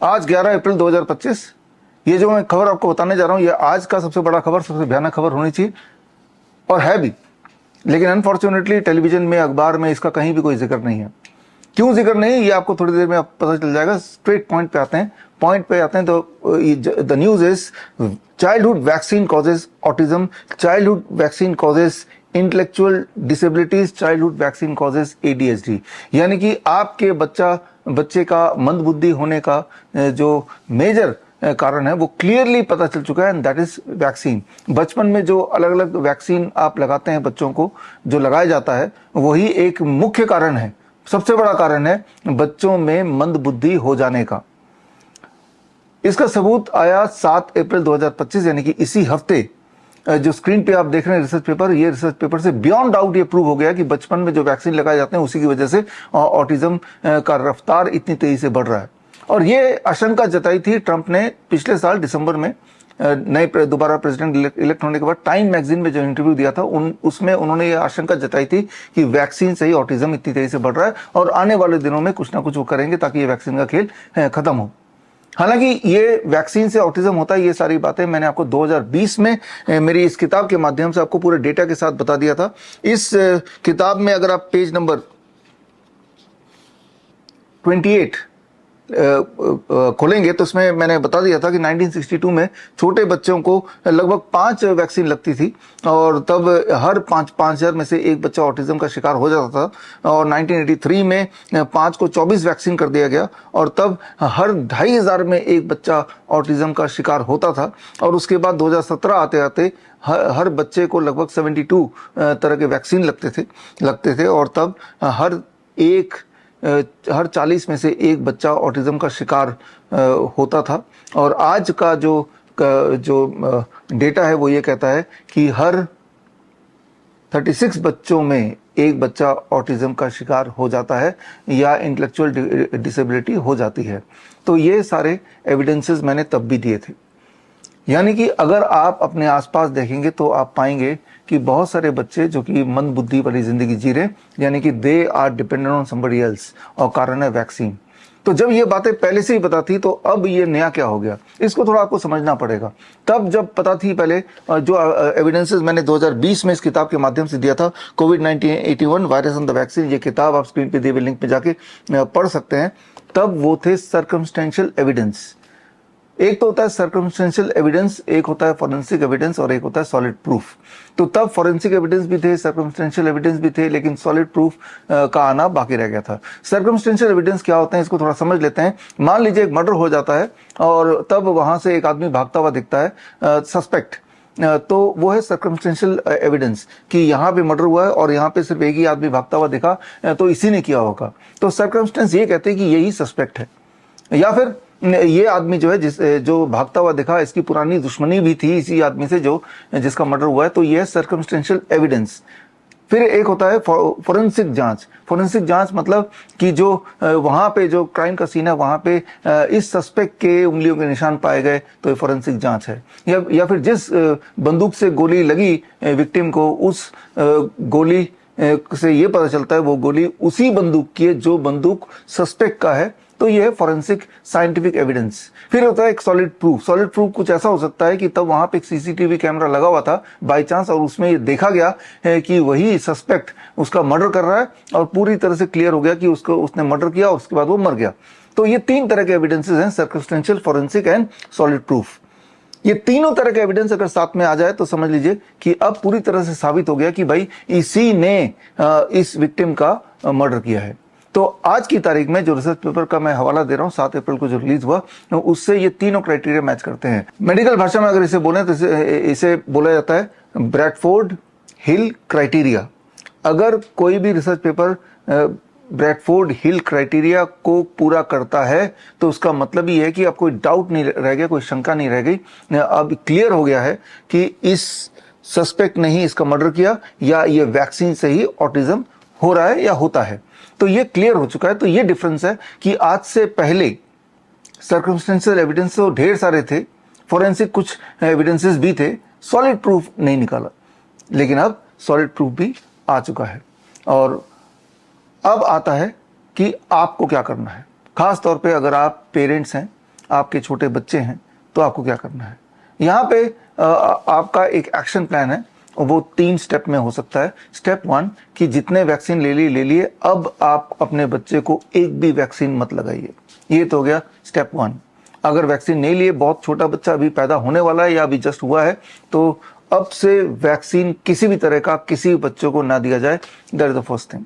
आज 11 अप्रैल 2025, ये जो मैं खबर आपको बताने जा रहा हूं, ये आज का सबसे बड़ा खबर, सबसे भयानक खबर होनी चाहिए और है भी, लेकिन अनफॉर्चुनेटली टेलीविजन में, अखबार में इसका कहीं भी कोई जिक्र नहीं है। क्यों जिक्र नहीं, ये आपको थोड़ी देर में पता चल जाएगा। स्ट्रेट पॉइंट पे आते हैं। तो the news is childhood vaccine causes autism, childhood vaccine causes intellectual disabilities, childhood vaccine causes ADHD. यानी कि आपके बच्चे का मंद बुद्धि होने का जो मेजर कारण है वो क्लियरली पता चल चुका है, एंड दैट इज वैक्सीन। बचपन में जो अलग अलग वैक्सीन आप लगाते हैं बच्चों को, जो लगाया जाता है, वही एक मुख्य कारण है, सबसे बड़ा कारण है बच्चों में मंद बुद्धि हो जाने का। इसका सबूत आया 7 अप्रैल 2025, यानी कि इसी हफ्ते। जो स्क्रीन पे आप देख रहे हैं रिसर्च पेपर, ये रिसर्च पेपर से बियॉन्ड डाउट ये प्रूव हो गया कि बचपन में जो वैक्सीन लगाए जाते हैं उसी की वजह से ऑटिज्म का रफ्तार इतनी तेजी से बढ़ रहा है। और ये आशंका जताई थी ट्रंप ने पिछले साल दिसंबर में, नए दोबारा प्रेसिडेंट इलेक्ट होने के बाद टाइम मैगजीन में जो इंटरव्यू दिया था उसमें उन्होंने ये आशंका जताई थी कि वैक्सीन से ही ऑटिज्म इतनी तेजी से बढ़ रहा है और आने वाले दिनों में कुछ ना कुछ वो करेंगे ताकि ये वैक्सीन का खेल खत्म हो। हालांकि ये वैक्सीन से ऑटिज्म होता है, ये सारी बातें मैंने आपको 2020 में मेरी इस किताब के माध्यम से आपको पूरे डेटा के साथ बता दिया था। इस किताब में अगर आप पेज नंबर 28 खोलेंगे तो उसमें मैंने बता दिया था कि 1962 में छोटे बच्चों को लगभग 5 वैक्सीन लगती थी और तब हर 5,000 में से एक बच्चा ऑटिज्म का शिकार हो जाता था। और 1983 में 5 को 24 वैक्सीन कर दिया गया और तब हर 2,500 में एक बच्चा ऑटिज्म का शिकार होता था। और उसके बाद 2017 आते आते हर बच्चे को लगभग 72 तरह के वैक्सीन लगते थे और तब हर 40 में से एक बच्चा ऑटिज्म का शिकार होता था। और आज का जो डेटा है वो ये कहता है कि हर 36 बच्चों में एक बच्चा ऑटिज्म का शिकार हो जाता है या इंटेलेक्चुअल डिसेबिलिटी हो जाती है। तो ये सारे एविडेंसेस मैंने तब भी दिए थे। यानी कि अगर आप अपने आसपास देखेंगे तो आप पाएंगे कि बहुत सारे बच्चे जो कि मंद बुद्धि वाली जिंदगी जी रहे, यानी कि they are dependent on somebody else, और कारण है वैक्सीन। तो जब ये बातें पहले से ही पता थी तो अब ये नया क्या हो गया, इसको थोड़ा आपको समझना पड़ेगा। तब जब पता थी पहले, जो एविडेंसेस मैंने 2020 में इस किताब के माध्यम से दिया था, कोविड-19 वायरस एंड द वैक्सीन, ये किताब आप स्क्रीन पे दिए हुए लिंक पे जाके पढ़ सकते हैं। तब वो थे सर्कमस्टेंशियल एविडेंस। एक तो होता है सर्कमस्टेंशियल एविडेंस, एक होता है फॉरेंसिक एविडेंस और एक होता है सॉलिड प्रूफ। तो तब फॉरेंसिक एविडेंस भी थे, सर्कमस्टेंशियल एविडेंस भी थे, लेकिन सॉलिड प्रूफ का आना बाकी रह गया था। सर्कमस्टेंशियल एविडेंस क्या होते हैं, इसको थोड़ा समझ लेते हैं। मान लीजिए एक मर्डर हो जाता है और तब वहां से एक आदमी भागता हुआ दिखता है, सस्पेक्ट, तो वो है सर्कमस्टेंशियल एविडेंस कि यहाँ पे मर्डर हुआ है और यहाँ पे सिर्फ एक ही आदमी भागता हुआ दिखा, तो इसी ने किया होगा। तो सर्कमस्टेंस ये कहते हैं कि यही सस्पेक्ट है, या फिर ये आदमी जो है जो भागता हुआ दिखा, इसकी पुरानी दुश्मनी भी थी इसी आदमी से जिसका मर्डर हुआ है, तो ये है सर्कमस्टेंशियल एविडेंस। फिर एक होता है फोरेंसिक जांच। फोरेंसिक जांच मतलब कि जो वहां पे जो क्राइम का सीन है वहां पे इस सस्पेक्ट के उंगलियों के निशान पाए गए, तो ये फोरेंसिक जांच है। या फिर जिस बंदूक से गोली लगी विक्टिम को, उस गोली से ये पता चलता है वो गोली उसी बंदूक की है जो बंदूक सस्पेक्ट का है, तो ये है फॉरेंसिक साइंटिफिक एविडेंस। फिर होता है एक सॉलिड प्रूफ। सॉलिड प्रूफ कुछ ऐसा हो सकता है कि तब वहां पे एक सीसीटीवी कैमरा लगा हुआ था बाय चांस, और उसमें ये देखा गया है कि वही सस्पेक्ट उसका मर्डर कर रहा है और पूरी तरह से क्लियर हो गया कि उसने मर्डर किया और उसके बाद वो मर गया। तो ये 3 तरह के एविडेंसेस हैं, circumstantial, forensic and solid proof. ये तीनों तरह के एविडेंस अगर साथ में आ जाए तो समझ लीजिए कि अब पूरी तरह से साबित हो गया कि भाई इसी ने इस विक्टिम का मर्डर किया है। तो आज की तारीख में जो रिसर्च पेपर का मैं हवाला दे रहा हूं, 7 अप्रैल को जो रिलीज हुआ, उससे ये तीनों क्राइटेरिया मैच करते हैं। मेडिकल भाषा में अगर इसे बोले तो इसे बोला जाता है ब्रैडफोर्ड हिल क्राइटेरिया। अगर कोई भी रिसर्च पेपर ब्रैडफोर्ड हिल क्राइटेरिया को पूरा करता है तो उसका मतलब ये है कि अब कोई डाउट नहीं रह गया, कोई शंका नहीं रह गई, अब क्लियर हो गया है कि इस सस्पेक्ट ने ही इसका मर्डर किया या ये वैक्सीन से ही ऑटिज्म हो रहा है या होता है। तो ये क्लियर हो चुका है। तो ये डिफरेंस है कि आज से पहले सर्कमस्टेंशियल एविडेंस तो ढेर सारे थे, फोरेंसिक कुछ एविडेंसेस भी थे, सॉलिड प्रूफ नहीं निकाला, लेकिन अब सॉलिड प्रूफ भी आ चुका है। और अब आता है कि आपको क्या करना है। खास तौर पे अगर आप पेरेंट्स हैं आपके छोटे बच्चे हैं, तो आपको क्या करना है। यहाँ पे आपका एक एक्शन प्लान है, वो 3 स्टेप में हो सकता है। स्टेप 1 कि जितने वैक्सीन ले लिए, अब आप अपने बच्चे को एक भी वैक्सीन मत लगाइए। ये तो हो गया स्टेप 1। अगर वैक्सीन नहीं लिए, बहुत छोटा बच्चा अभी पैदा होने वाला है या अभी जस्ट हुआ है, तो अब से वैक्सीन किसी भी तरह का किसी भी बच्चों को ना दिया जाए। That is the first thing.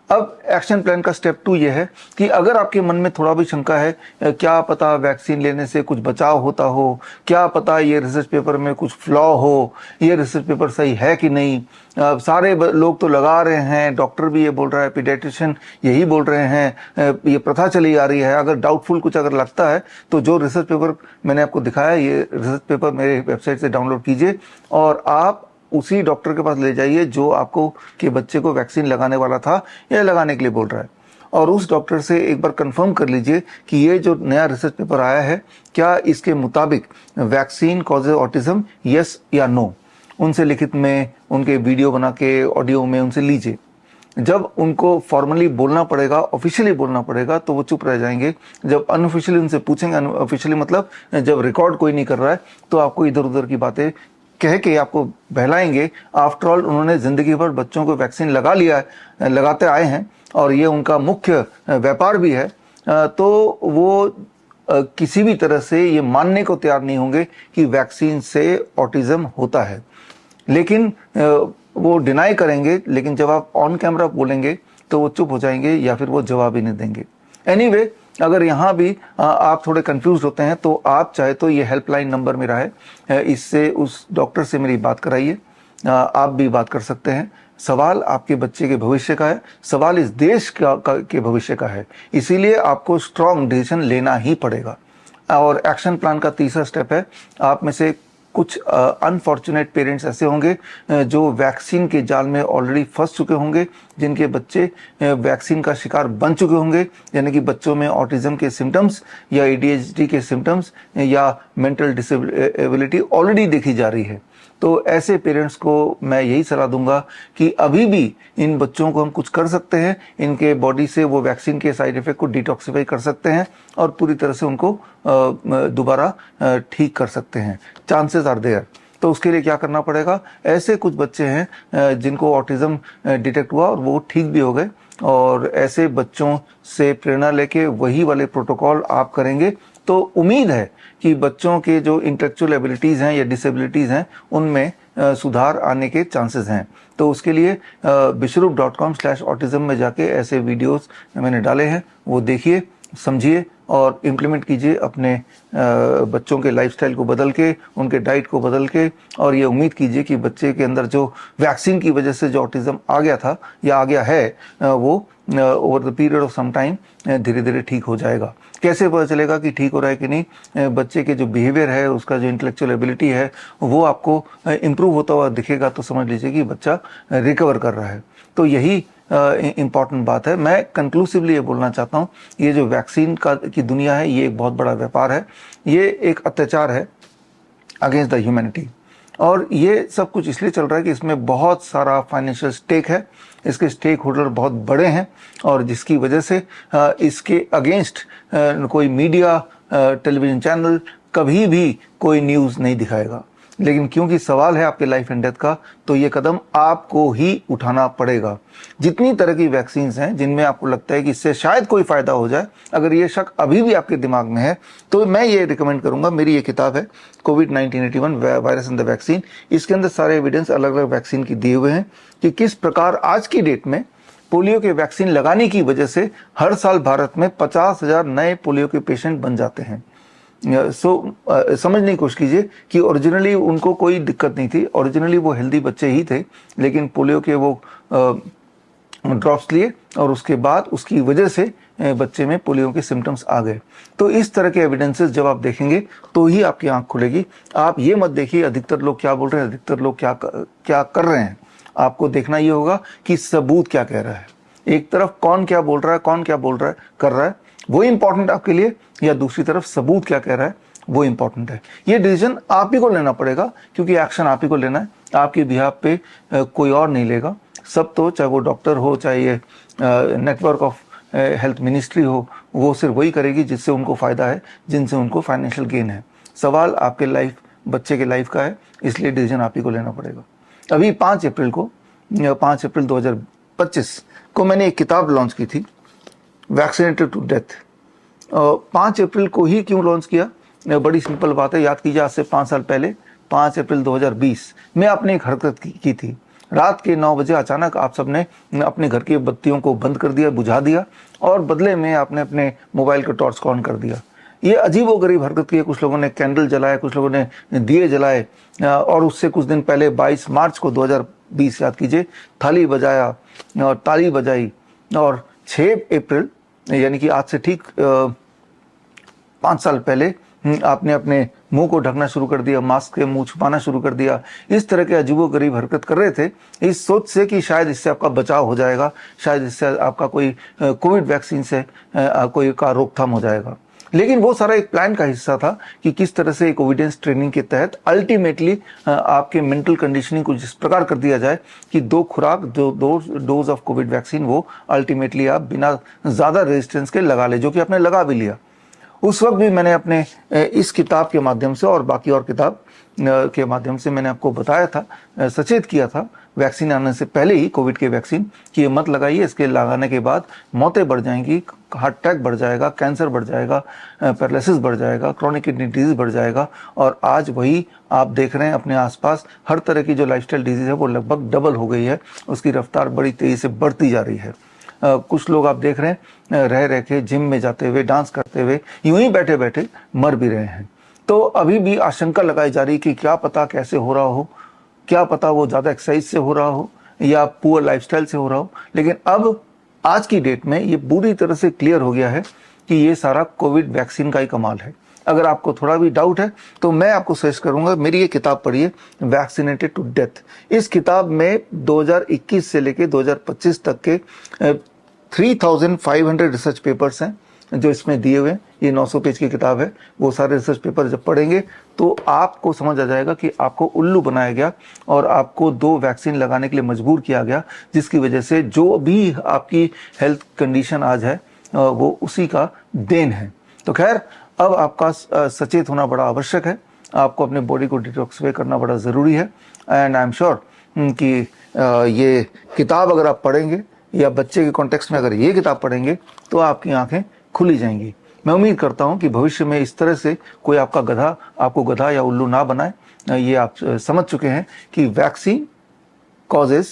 अब एक्शन प्लान का स्टेप 2 ये है कि अगर आपके मन में थोड़ा भी शंका है, क्या पता वैक्सीन लेने से कुछ बचाव होता हो, क्या पता ये रिसर्च पेपर में कुछ फ्लॉ हो, ये रिसर्च पेपर सही है कि नहीं, सारे लोग तो लगा रहे हैं, डॉक्टर भी ये बोल रहा है, पीडियाट्रिशियन यही बोल रहे हैं, ये प्रथा चली आ रही है। अगर डाउटफुल कुछ अगर लगता है तो जो रिसर्च पेपर मैंने आपको दिखाया, ये रिसर्च पेपर मेरे वेबसाइट से डाउनलोड कीजिए और आप उसी डॉक्टर के पास ले जाइए जो आपको के बच्चे को वैक्सीन लगाने वाला था या लगाने के लिए बोल रहा है, और उस डॉक्टर से एक बार कंफर्म कर लीजिए कि ये जो नया रिसर्च पेपर आया है, क्या इसके मुताबिक वैक्सीन कॉजेज ऑटिज्म, यस या नो। उनसे लिखित में, उनके वीडियो बना के, ऑडियो में उनसे लीजिए। जब उनको फॉर्मली बोलना पड़ेगा, ऑफिशियली बोलना पड़ेगा, तो वो चुप रह जाएंगे। जब अनऑफिशियली उनसे पूछेंगे, अनऑफिशियली मतलब जब रिकॉर्ड कोई नहीं कर रहा है, तो आपको इधर उधर की बातें कह के आपको बहलाएंगे। आफ्टर ऑल उन्होंने जिंदगी भर बच्चों को वैक्सीन लगा लिया है, लगाते आए हैं, और ये उनका मुख्य व्यापार भी है, तो वो किसी भी तरह से ये मानने को तैयार नहीं होंगे कि वैक्सीन से ऑटिज्म होता है। लेकिन वो डिनाई करेंगे, लेकिन जब आप ऑन कैमरा बोलेंगे तो वो चुप हो जाएंगे या फिर वो जवाब ही नहीं देंगे। एनीवे, अगर यहाँ भी आप थोड़े कंफ्यूज होते हैं तो आप चाहे तो ये हेल्पलाइन नंबर मेरा है, इससे उस डॉक्टर से मेरी बात कराइए। आप भी बात कर सकते हैं। सवाल आपके बच्चे के भविष्य का है, सवाल इस देश के भविष्य का है, इसीलिए आपको स्ट्रॉन्ग डिसीजन लेना ही पड़ेगा। और एक्शन प्लान का तीसरा स्टेप है, आप में से कुछ अनफॉर्चुनेट पेरेंट्स ऐसे होंगे जो वैक्सीन के जाल में ऑलरेडी फंस चुके होंगे, जिनके बच्चे वैक्सीन का शिकार बन चुके होंगे, यानी कि बच्चों में ऑटिज्म के सिम्टम्स या ADHD के सिम्टम्स या मेंटल डिसेबिलिटी ऑलरेडी देखी जा रही है। तो ऐसे पेरेंट्स को मैं यही सलाह दूंगा कि अभी भी इन बच्चों को हम कुछ कर सकते हैं, इनके बॉडी से वो वैक्सीन के साइड इफेक्ट को डिटॉक्सिफाई कर सकते हैं और पूरी तरह से उनको दोबारा ठीक कर सकते हैं। Chances are there. तो उसके लिए क्या करना पड़ेगा, ऐसे कुछ बच्चे हैं जिनको ऑटिज्म डिटेक्ट हुआ और वो ठीक भी हो गए, और ऐसे बच्चों से प्रेरणा लेके वही वाले प्रोटोकॉल आप करेंगे तो उम्मीद है कि बच्चों के जो इंटेलेक्चुअल एबिलिटीज़ हैं या डिसेबिलिटीज़ हैं उनमें सुधार आने के चांसेस हैं। तो उसके लिए bishrup.com/autism में जाके ऐसे वीडियोस मैंने डाले हैं, वो देखिए, समझिए और इम्प्लीमेंट कीजिए अपने बच्चों के लाइफस्टाइल को बदल के, उनके डाइट को बदल के, और ये उम्मीद कीजिए कि बच्चे के अंदर जो वैक्सीन की वजह से जो ऑटिज्म आ गया था या आ गया है, वो over the period of some time धीरे धीरे ठीक हो जाएगा। कैसे पता चलेगा कि ठीक हो रहा है कि नहीं? बच्चे के जो बिहेवियर है, उसका जो इंटेलेक्चुअल एबिलिटी है, वो आपको इम्प्रूव होता हुआ दिखेगा, तो समझ लीजिए कि बच्चा रिकवर कर रहा है। तो यही इम्पॉर्टेंट बात है। मैं कंक्लूसिवली ये बोलना चाहता हूँ, ये जो वैक्सीन की दुनिया है, ये एक बहुत बड़ा व्यापार है, ये एक अत्याचार है अगेंस्ट द ह्यूमैनिटी, और ये सब कुछ इसलिए चल रहा है कि इसमें बहुत सारा फाइनेंशियल स्टेक है, इसके स्टेक होल्डर बहुत बड़े हैं, और जिसकी वजह से इसके अगेंस्ट कोई मीडिया, टेलीविज़न चैनल कभी भी कोई न्यूज़ नहीं दिखाएगा। लेकिन क्योंकि सवाल है आपके लाइफ एंड डेथ का, तो ये कदम आपको ही उठाना पड़ेगा। जितनी तरह की वैक्सीन हैं जिनमें आपको लगता है कि इससे शायद कोई फायदा हो जाए, अगर ये शक अभी भी आपके दिमाग में है, तो मैं ये रिकमेंड करूंगा, मेरी ये किताब है COVID-1981 virus and the vaccine. इसके अंदर सारे एविडेंस अलग अलग वैक्सीन की दिए हुए हैं कि किस प्रकार आज की डेट में पोलियो के वैक्सीन लगाने की वजह से हर साल भारत में 50,000 नए पोलियो के पेशेंट बन जाते हैं। समझने की कोशिश कीजिए कि ओरिजिनली उनको कोई दिक्कत नहीं थी, ओरिजिनली वो हेल्दी बच्चे ही थे, लेकिन पोलियो के वो ड्रॉप्स लिए और उसके बाद उसकी वजह से बच्चे में पोलियो के सिम्टम्स आ गए। तो इस तरह के एविडेंसेस जब आप देखेंगे तो ही आपकी आंख खुलेगी। आप ये मत देखिए अधिकतर लोग क्या बोल रहे हैं, अधिकतर लोग क्या कर रहे हैं। आपको देखना ये होगा कि सबूत क्या कह रहा है। एक तरफ कौन क्या बोल रहा है, कौन क्या बोल रहा है, कर रहा है, वो इंपॉर्टेंट आपके लिए, या दूसरी तरफ सबूत क्या कह रहा है, वो इंपॉर्टेंट है। ये डिसीजन आप ही को लेना पड़ेगा, क्योंकि एक्शन आप ही को लेना है। आपके बिहाफ पे कोई और नहीं लेगा। सब तो, चाहे वो डॉक्टर हो, चाहे ये नेटवर्क ऑफ हेल्थ मिनिस्ट्री हो, वो सिर्फ वही करेगी जिससे उनको फ़ायदा है, जिनसे उनको फाइनेंशियल गेन है। सवाल आपके लाइफ, बच्चे के लाइफ का है, इसलिए डिसीजन आप ही को लेना पड़ेगा। अभी 5 अप्रैल 2025 को मैंने एक किताब लॉन्च की थी, वैक्सीनेटेड टू डेथ। 5 अप्रैल को ही क्यों लॉन्च किया? बड़ी सिंपल बात है, याद कीजिए आज से 5 साल पहले 5 अप्रैल 2020 में आपने एक हरकत की थी। रात के 9 बजे अचानक आप सबने अपने घर की बत्तियों को बंद कर दिया, बुझा दिया, और बदले में आपने अपने मोबाइल के टॉर्च को ऑन कर दिया। ये अजीबोगरीब हरकत की है। कुछ लोगों ने कैंडल जलाए, कुछ लोगों ने दिए जलाए, और उससे कुछ दिन पहले 22 मार्च को 2020 याद कीजिए, थाली बजाया और ताली बजाई, और 6 अप्रैल यानी कि आज से ठीक 5 साल पहले आपने अपने मुंह को ढकना शुरू कर दिया, मास्क के मुंह छुपाना शुरू कर दिया। इस तरह के अजीबोगरीब हरकत कर रहे थे इस सोच से कि शायद इससे आपका बचाव हो जाएगा, शायद इससे आपका कोई कोविड वैक्सीन से कोई का रोकथाम हो जाएगा। लेकिन वो सारा एक प्लान का हिस्सा था कि किस तरह से एक ओविडेंस ट्रेनिंग के तहत अल्टीमेटली आपके मेंटल कंडीशनिंग को जिस प्रकार कर दिया जाए कि 2 खुराक, 2 डोज ऑफ कोविड वैक्सीन वो अल्टीमेटली आप बिना ज़्यादा रेजिस्टेंस के लगा ले, जो कि आपने लगा भी लिया। उस वक्त भी मैंने अपने इस किताब के माध्यम से और बाकी और किताब के माध्यम से मैंने आपको बताया था, सचेत किया था वैक्सीन आने से पहले ही, कोविड के वैक्सीन, कि ये मत लगाइए, इसके लगाने के बाद मौतें बढ़ जाएंगी, हार्ट अटैक बढ़ जाएगा, कैंसर बढ़ जाएगा, पैरालिसिस बढ़ जाएगा, क्रॉनिक किडनी डिजीज बढ़ जाएगा। और आज वही आप देख रहे हैं अपने आसपास, हर तरह की जो लाइफस्टाइल डिजीज है वो लगभग डबल हो गई है, उसकी रफ्तार बड़ी तेज़ी से बढ़ती जा रही है। कुछ लोग आप देख रहे हैं रह के जिम में जाते हुए, डांस करते हुए, यूं ही बैठे बैठे मर भी रहे हैं। तो अभी भी आशंका लगाई जा रही कि क्या पता कैसे हो रहा हो, क्या पता वो ज़्यादा एक्सरसाइज से हो रहा हो या पुअर लाइफस्टाइल से हो रहा हो। लेकिन अब आज की डेट में ये पूरी तरह से क्लियर हो गया है कि ये सारा कोविड वैक्सीन का ही कमाल है। अगर आपको थोड़ा भी डाउट है तो मैं आपको सजेस्ट करूंगा, मेरी ये किताब पढ़िए, वैक्सीनेटेड टू डेथ। इस किताब में 2021 से लेके 2025 तक के 3500 रिसर्च पेपर्स हैं जो इसमें दिए हुए हैं। ये 900 पेज की किताब है। वो सारे रिसर्च पेपर जब पढ़ेंगे तो आपको समझ आ जाएगा कि आपको उल्लू बनाया गया और आपको 2 वैक्सीन लगाने के लिए मजबूर किया गया, जिसकी वजह से जो भी आपकी हेल्थ कंडीशन आज है वो उसी का देन है। तो खैर, अब आपका सचेत होना बड़ा आवश्यक है। आपको अपने बॉडी को डिटॉक्सिफाई करना बड़ा ज़रूरी है। एंड आई एम श्योर कि ये किताब अगर आप पढ़ेंगे या बच्चे के कॉन्टेक्स्ट में अगर ये किताब पढ़ेंगे तो आपकी आंखें खुली जाएंगी। मैं उम्मीद करता हूं कि भविष्य में इस तरह से कोई आपको गधा या उल्लू ना बनाए। ये आप समझ चुके हैं कि vaccine causes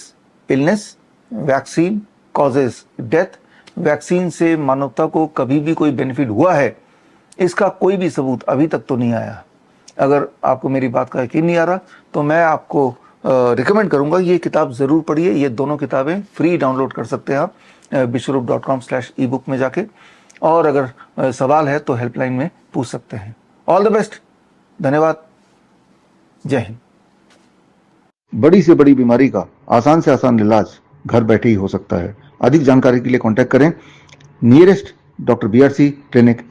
illness, vaccine causes death. Vaccine से मानवता को कभी भी कोई बेनिफिट हुआ है, इसका कोई भी सबूत अभी तक तो नहीं आया। अगर आपको मेरी बात का यकीन नहीं आ रहा तो मैं आपको रिकमेंड करूंगा ये किताब ज़रूर पढ़िए। ये दोनों किताबें फ्री डाउनलोड कर सकते हैं आप bishwarup.com/ebook में जाके। और अगर सवाल है तो हेल्पलाइन में पूछ सकते हैं। ऑल द बेस्ट, धन्यवाद, जय हिंद। बड़ी से बड़ी बीमारी का आसान से आसान इलाज घर बैठे ही हो सकता है। अधिक जानकारी के लिए कांटेक्ट करें नियरेस्ट डॉक्टर BRC क्लिनिक।